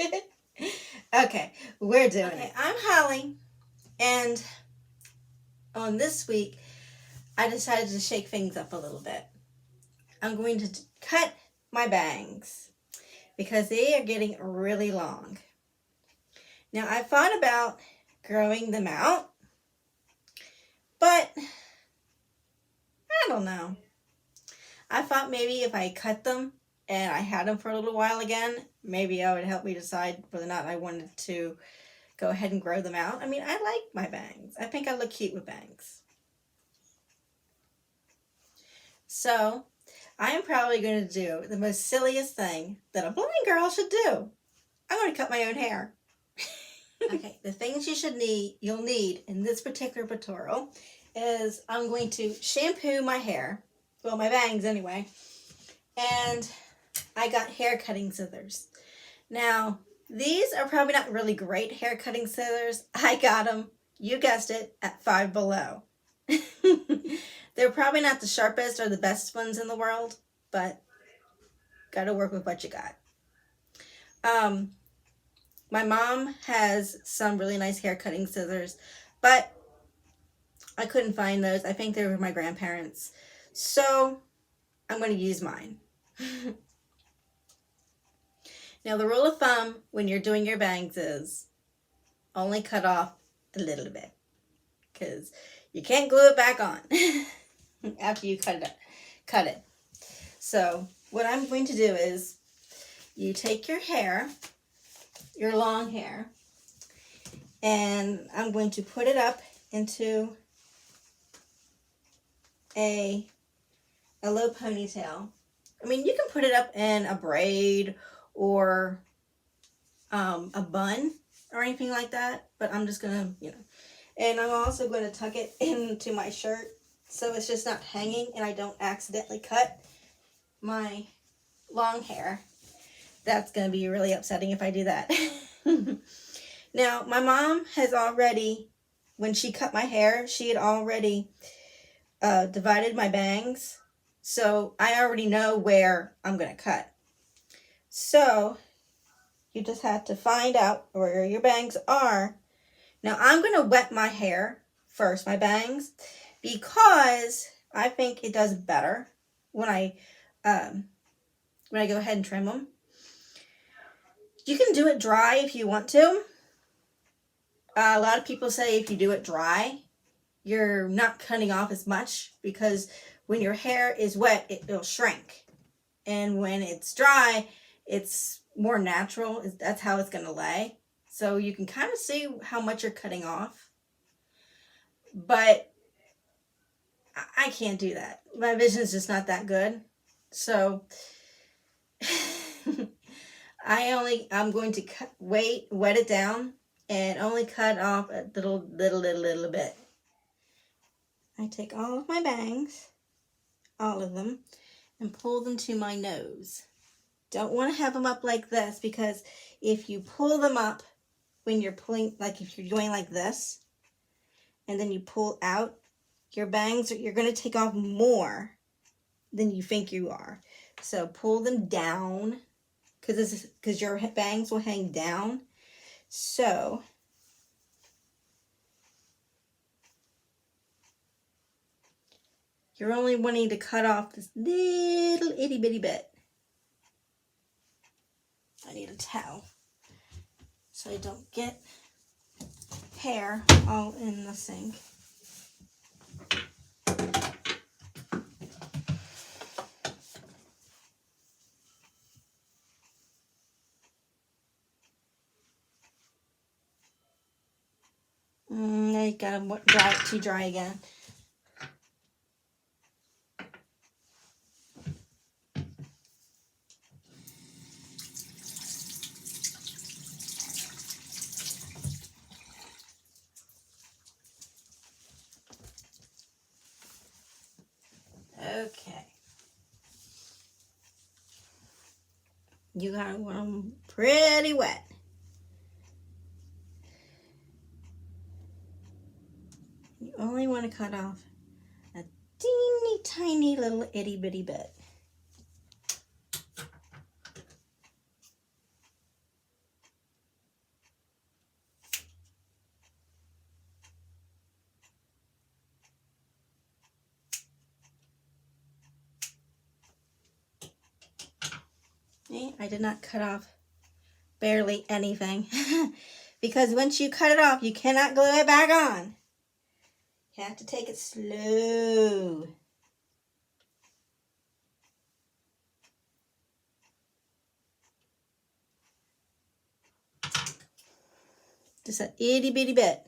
Okay, we're doing it. I'm Holly, and on this week, I decided to shake things up a little bit. I'm going to cut my bangs because they are getting really long. Now, I thought about growing them out, but I don't know. I thought maybe if I cut them and I had them for a little while again, maybe that would help me decide whether or not I wanted to go ahead and grow them out. I mean, I like my bangs. I think I look cute with bangs. So, I am probably going to do the most silliest thing that a blind girl should do. I'm going to cut my own hair. Okay, the things you'll need in this particular tutorial is I'm going to shampoo my hair, well, my bangs anyway, and I got hair cutting scissors. Now, these are probably not really great hair cutting scissors. I got them, you guessed it, at Five Below. They're probably not the sharpest or the best ones in the world, but got to work with what you got. My mom has some really nice hair cutting scissors, but I couldn't find those. I think they were my grandparents. So I'm going to use mine. Now, the rule of thumb when you're doing your bangs is only cut off a little bit because you can't glue it back on after you cut it. So what I'm going to do is you take your hair, your long hair, and I'm going to put it up into a low ponytail. I mean, you can put it up in a braid or a bun or anything like that, but I'm just gonna, and I'm also going to tuck it into my shirt so it's just not hanging and I don't accidentally cut my long hair. That's going to be really upsetting if I do that. Now, my mom has already, when she cut my hair, she had already divided my bangs. So I already know where I'm going to cut. So you just have to find out where your bangs are. Now I'm going to wet my hair first, my bangs, because I think it does better when I go ahead and trim them. You can do it dry if you want to. A lot of people say if you do it dry, you're not cutting off as much because when your hair is wet, it'll shrink. And when it's dry, it's more natural. That's how it's going to lay. So you can kind of see how much you're cutting off. But I can't do that. My vision is just not that good. So I'm going to wet it down and only cut off a little bit. I take all of my bangs, all of them, and pull them to my nose. Don't want to have them up like this because if you pull them up when you're pulling, like if you're going like this, and then you pull out, your bangs, you're going to take off more than you think you are. So pull them down because your bangs will hang down. So you're only wanting to cut off this little itty bitty bit. I need a towel so I don't get hair all in the sink. I got it too dry again. Okay. You got them pretty wet. You only want to cut off a teeny tiny little itty bitty bit. See, I did not cut off barely anything. Because once you cut it off, you cannot glue it back on. You have to take it slow. Just an itty bitty bit.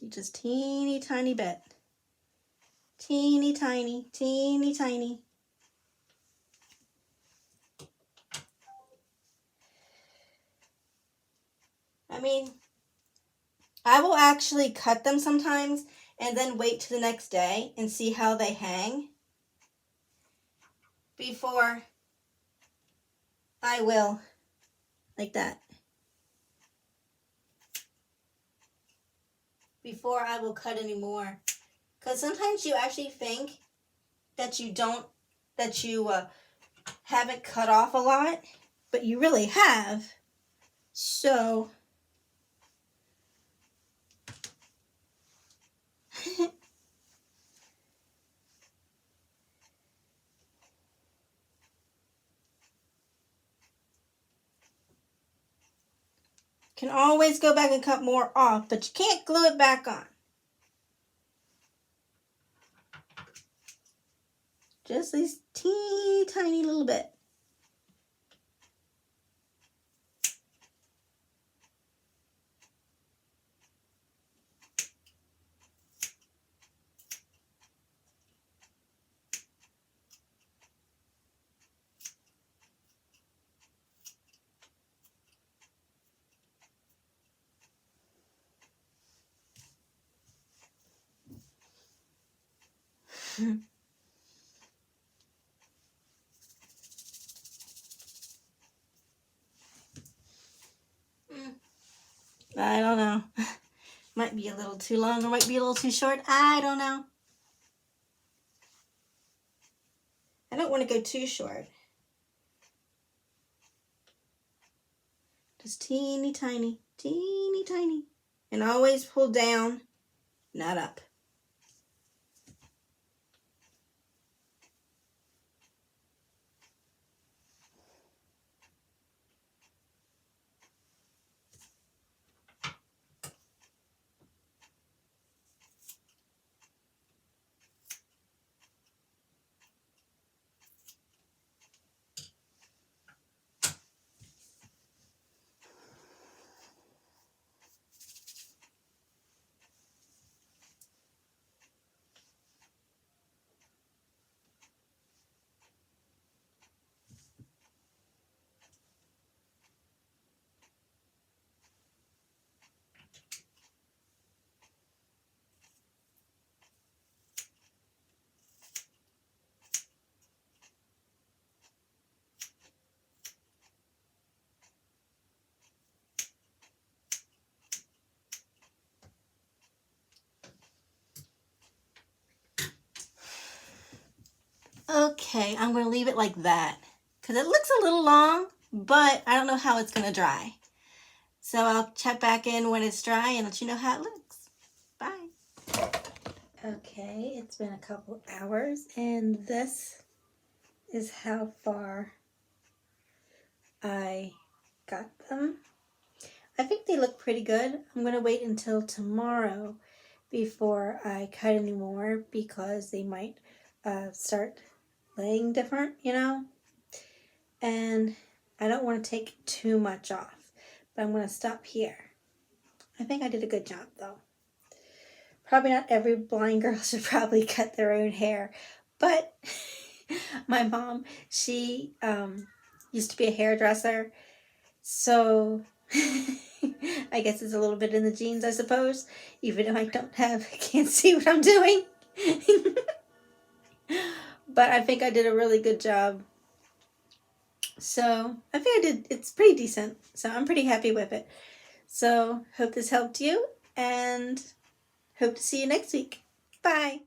Just teeny tiny bit. Teeny tiny, teeny tiny. I mean, I will actually cut them sometimes and then wait till the next day and see how they hang before I will, like that. Before I will cut any more. Because sometimes you actually think that you haven't cut off a lot, but you really have. So can always go back and cut more off, but you can't glue it back on. Just this teeny tiny little bit. I don't know. Might be a little too long or might be a little too short. I don't know. I don't want to go too short. Just teeny tiny, teeny tiny. And always pull down, not up. Okay, I'm going to leave it like that because it looks a little long, but I don't know how it's going to dry. So I'll check back in when it's dry and let you know how it looks. Bye. Okay, it's been a couple hours and this is how far I got them. I think they look pretty good. I'm going to wait until tomorrow before I cut any more because they might start laying different, you know. And I don't want to take too much off, but I'm going to stop here. I think I did a good job though. Probably not every blind girl should probably cut their own hair, but my mom, she used to be a hairdresser, so I guess it's a little bit in the genes, I suppose, even though I can't see what I'm doing. But I think I did a really good job. So I think it's pretty decent. So I'm pretty happy with it. So hope this helped you and hope to see you next week. Bye.